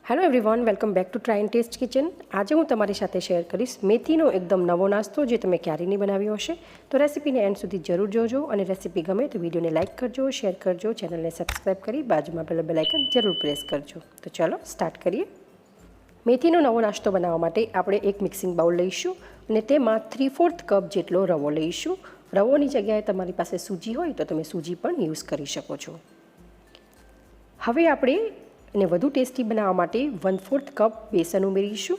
Hello everyone, welcome back to try and test kitchen. આજે હું તમારી સાથે શેર કરીશ મેથીનો એકદમ નવો નાસ્તો જે તમે ક્યારેય નહીં બનાવ્યો હશે. તો રેસીપીને એન્ડ સુધી જરૂર જોજો અને રેસીપી ગમે તો વિડીયોને લાઇક કરજો, શેર કરજો, ચેનલને સબસ્ક્રાઈબ કરી બાજુમાં પેલા બેલ આઇકન જરૂર પ્રેસ કરજો. તો ચાલો સ્ટાર્ટ કરીએ. મેથીનો નવો નાસ્તો બનાવવા માટે આપણે એક મિક્સિંગ બાઉલ લઈશું અને તેમાં 3/4 કપ જેટલો રવો લઈશું. રવોની જગ્યાએ તમારી પાસે સૂજી હોય તો તમે સૂજી પણ યુઝ કરી શકો છો. હવે આપણે અને વધુ ટેસ્ટી બનાવવા માટે 1/4 કપ બેસન ઉમેરીશું.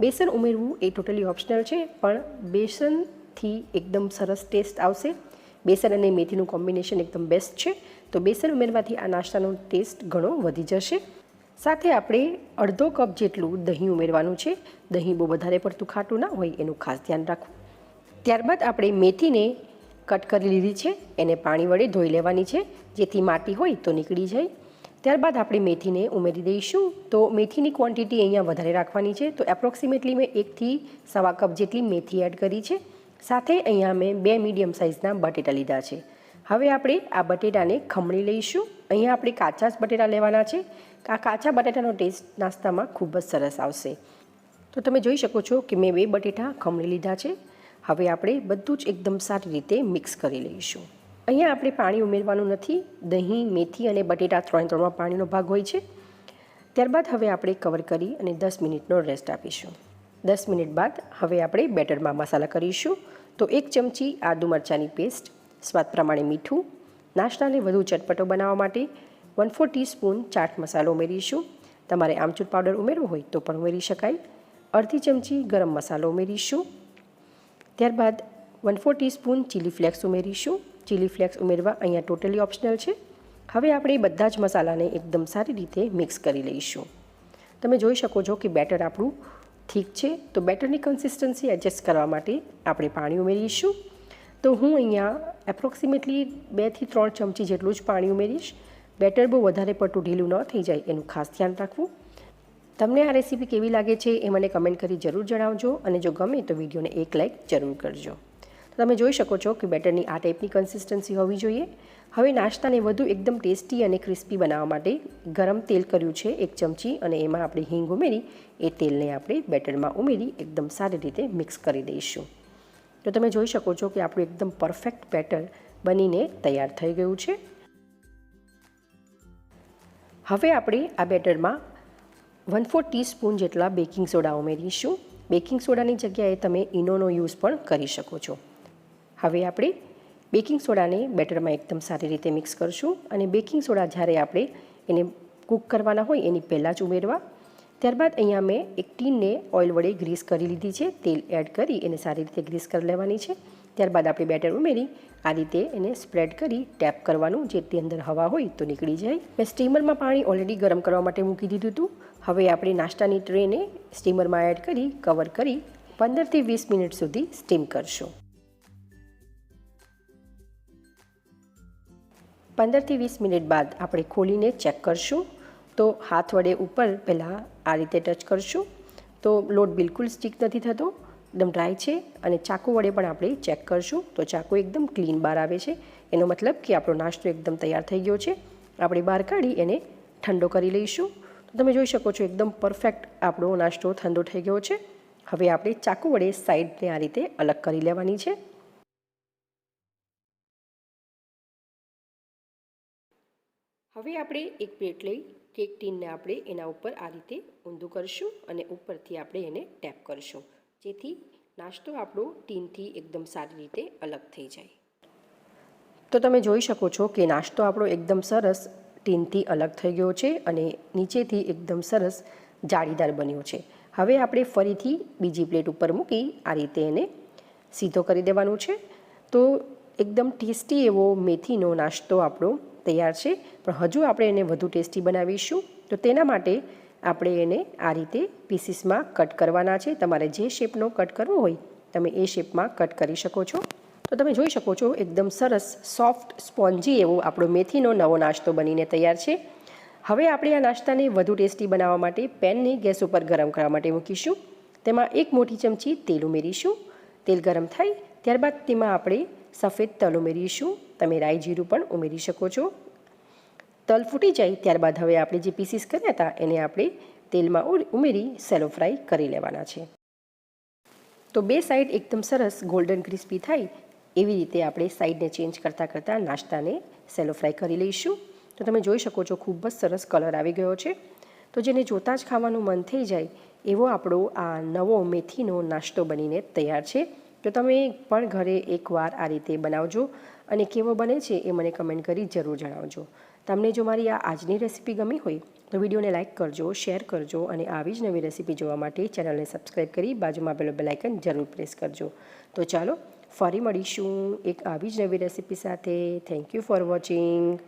બેસન ઉમેરવું એ ટોટલી ઓપ્શનલ છે, પણ બેસનથી એકદમ સરસ ટેસ્ટ આવશે. બેસન અને મેથીનું કોમ્બિનેશન એકદમ બેસ્ટ છે, તો બેસન ઉમેરવાથી આ નાસ્તાનો ટેસ્ટ ઘણો વધી જશે. સાથે આપણે અડધો કપ જેટલું દહીં ઉમેરવાનું છે. દહીં બહુ વધારે પડતું ખાટું ના હોય એનું ખાસ ધ્યાન રાખવું. ત્યારબાદ આપણે મેથીને કટ કરી લીધી છે, એને પાણી વડે ધોઈ લેવાની છે જેથી માટી હોય તો નીકળી જાય. ત્યારબાદ આપણે મેથીને ઉમેરી દઈશું. તો મેથીની ક્વોન્ટિટી અહીંયા વધારે રાખવાની છે, તો એપ્રોક્સિમેટલી મેં 1 થી 1.25 કપ જેટલી મેથી એડ કરી છે. સાથે અહીંયા મેં 2 મીડિયમ સાઇઝના બટેટા લીધા છે. હવે આપણે આ બટેટાને ખમણી લઈશું. અહીંયા આપણે કાચા જ બટેટા લેવાના છે. આ કાચા બટેટાનો ટેસ્ટ નાસ્તામાં ખૂબ જ સરસ આવશે. તો તમે જોઈ શકો છો કે મેં 2 બટેટા ખમણી લીધા છે. હવે આપણે બધું જ એકદમ સારી રીતે મિક્સ કરી લઈશું. અહીંયા આપણે પાણી ઉમેરવાનું નથી. દહીં, મેથી અને બટેટા ત્રણમાં પાણીનો ભાગ હોય છે. ત્યારબાદ હવે આપણે કવર કરી અને 10 મિનિટનો રેસ્ટ આપીશું. 10 મિનિટ બાદ હવે આપણે બેટરમાં મસાલા કરીશું. તો 1 ચમચી આદુ મરચાંની પેસ્ટ, સ્વાદ પ્રમાણે મીઠું, નાસ્તાને વધુ ચટપટો બનાવવા માટે 1/4 ટીસ્પૂન ચાટ મસાલો ઉમેરીશું. તમારે આમચૂર પાવડર ઉમેરવો હોય તો પણ ઉમેરી શકાય. અડધી ચમચી ગરમ મસાલો ઉમેરીશું. ત્યારબાદ 1/4 ટીસ્પૂન ચીલી ફ્લેક્સ ઉમેરીશું. ચીલી ફ્લેક્સ ઉમેરવા અહીંયા ટોટલી ઓપ્શનલ છે. હવે આપણે બધા જ મસાલાને એકદમ સારી રીતે મિક્સ કરી લઈશું. તમે જોઈ શકો છો કે બેટર આપણું ઠીક છે, તો બેટરની કન્સિસ્ટન્સી એડજસ્ટ કરવા માટે આપણે પાણી ઉમેરીશું. તો હું અહીંયા એપ્રોક્સિમેટલી 2 થી 3 ચમચી જેટલું જ પાણી ઉમેરીશ. બેટર બહુ વધારે પડતું ઢીલું ન થઈ જાય એનું ખાસ ધ્યાન રાખવું. તમને આ રેસીપી કેવી લાગે છે એ મને કમેન્ટ કરી જરૂર જણાવજો, અને જો ગમે તો વિડીયોને એક લાઇક જરૂર કરજો. તમે જોઈ શકો છો કે બેટરની આ ટાઈપની કન્સિસ્ટન્સી હોવી જોઈએ. હવે નાસ્તાને વધુ એકદમ ટેસ્ટી અને ક્રિસ્પી બનાવવા માટે ગરમ તેલ કર્યું છે 1 ચમચી, અને એમાં આપણે હિંગ ઉમેરી એ તેલને આપણે બેટરમાં ઉમેરી એકદમ સારી રીતે મિક્સ કરી દઈશું. તો તમે જોઈ શકો છો કે આપણું એકદમ પરફેક્ટ બેટર બનીને તૈયાર થઈ ગયું છે. હવે આપણે આ બેટરમાં 1/4 ટીસ્પૂન જેટલા બેકિંગ સોડા ઉમેરીશું. બેકિંગ સોડાની જગ્યાએ તમે ઈનોનો યુઝ પણ કરી શકો છો. હવે આપણે બેકિંગ સોડાને બેટરમાં એકદમ સારી રીતે મિક્સ કરશું, અને બેકિંગ સોડા જ્યારે આપણે એને કૂક કરવાના હોય એની પહેલાં જ ઉમેરવા. ત્યારબાદ અહીંયા મેં એક ટીનને ઓઇલ વડે ગ્રીસ કરી લીધી છે. તેલ એડ કરી એને સારી રીતે ગ્રીસ કરી લેવાની છે. ત્યારબાદ આપણે બેટર ઉમેરી આ રીતે એને સ્પ્રેડ કરી ટેપ કરવાનું, જેથી અંદર હવા હોય તો નીકળી જાય. મેં સ્ટીમરમાં પાણી ઓલરેડી ગરમ કરવા માટે મૂકી દીધું હતું. હવે આપણે નાસ્તાની ટ્રેને સ્ટીમરમાં એડ કરી કવર કરી 15 થી 20 મિનિટ સુધી સ્ટીમ કરશું. 15 થી 20 મિનિટ બાદ આપણે ખોલીને ચેક કરશું. તો હાથ વડે ઉપર પહેલાં આ રીતે ટચ કરશું તો લોટ બિલકુલ સ્ટીક નથી થતો, એકદમ ડ્રાય છે. અને ચાકુ વડે પણ આપણે ચેક કરશું તો ચાકુ એકદમ ક્લીન બહાર આવે છે. એનો મતલબ કે આપણો નાસ્તો એકદમ તૈયાર થઈ ગયો છે. આપણે બહાર કાઢી એને ઠંડો કરી લઈશું. તો તમે જોઈ શકો છો એકદમ પરફેક્ટ આપણો નાસ્તો ઠંડો થઈ ગયો છે. હવે આપણે ચાકુ વડે સાઈડને આ રીતે અલગ કરી લેવાની છે. હવે આપણે એક પ્લેટ લઈ કેક ટીનને આપણે એના ઉપર આ રીતે ઊંધું કરશું અને ઉપરથી આપણે એને ટેપ કરશું, જેથી નાસ્તો આપણો ટીનથી એકદમ સારી રીતે અલગ થઈ જાય. તો તમે જોઈ શકો છો કે નાસ્તો આપણો એકદમ સરસ ટીનથી અલગ થઈ ગયો છે અને નીચેથી એકદમ સરસ જાળીદાર બન્યો છે. હવે આપણે ફરીથી બીજી પ્લેટ ઉપર મૂકી આ રીતે એને સીધો કરી દેવાનું છે. તો એકદમ ટેસ્ટી એવો મેથીનો નાસ્તો આપણો તૈયાર છે. પણ હજુ આપણે એને વધુ ટેસ્ટી બનાવીશું. તો તેના માટે આપણે એને આ રીતે પીસીસમાં કટ કરવાના છે. તમારે જે શેપનો કટ કરવો હોય તમે એ શેપમાં કટ કરી શકો છો. તો તમે જોઈ શકો છો એકદમ સરસ સોફ્ટ સ્પોન્જી એવો આપણો મેથીનો નવો નાસ્તો બનીને તૈયાર છે. હવે આપણે આ નાસ્તાને વધુ ટેસ્ટી બનાવવા માટે પેનને ગેસ ઉપર ગરમ કરવા માટે મૂકીશું. તેમાં 1 મોટી ચમચી તેલ ઉમેરીશું. તેલ ગરમ થાય ત્યારબાદ તેમાં આપણે સફેદ તલ ઉમેરીશું. તમે રાઈ જીરું પણ ઉમેરી શકો છો. તલ ફૂટી જાય ત્યારબાદ હવે આપણે જે પીસીસ કર્યા હતા એને આપણે તેલમાં ઉમેરી સેલો ફ્રાય કરી લેવાના છે. તો બે સાઈડ એકદમ સરસ ગોલ્ડન ક્રિસ્પી થાય એવી રીતે આપણે સાઈડને ચેન્જ કરતાં નાસ્તાને સેલો ફ્રાય કરી લઈશું. તો તમે જોઈ શકો છો ખૂબ જ સરસ કલર આવી ગયો છે. તો જેને જોતાં જ ખાવાનું મન થઈ જાય એવો આપણો આ નવો મેથીનો નાસ્તો બનીને તૈયાર છે. તો તમે પણ ઘરે એકવાર આ રીતે બનાવજો અને કેવો બને છે એ મને કમેન્ટ કરી જરૂર જણાવજો. તમને જો મારી આ આજની રેસીપી ગમી હોય તો વિડીયોને લાઇક કરજો, શેર કરજો અને આવી જ નવી રેસીપી જોવા માટે ચેનલને સબસ્ક્રાઈબ કરી બાજુમાં આપેલો બેલ આઇકન જરૂર પ્રેસ કરજો. તો ચાલો ફરી મળીશું એક આવી જ નવી રેસીપી સાથે. Thank you for watching.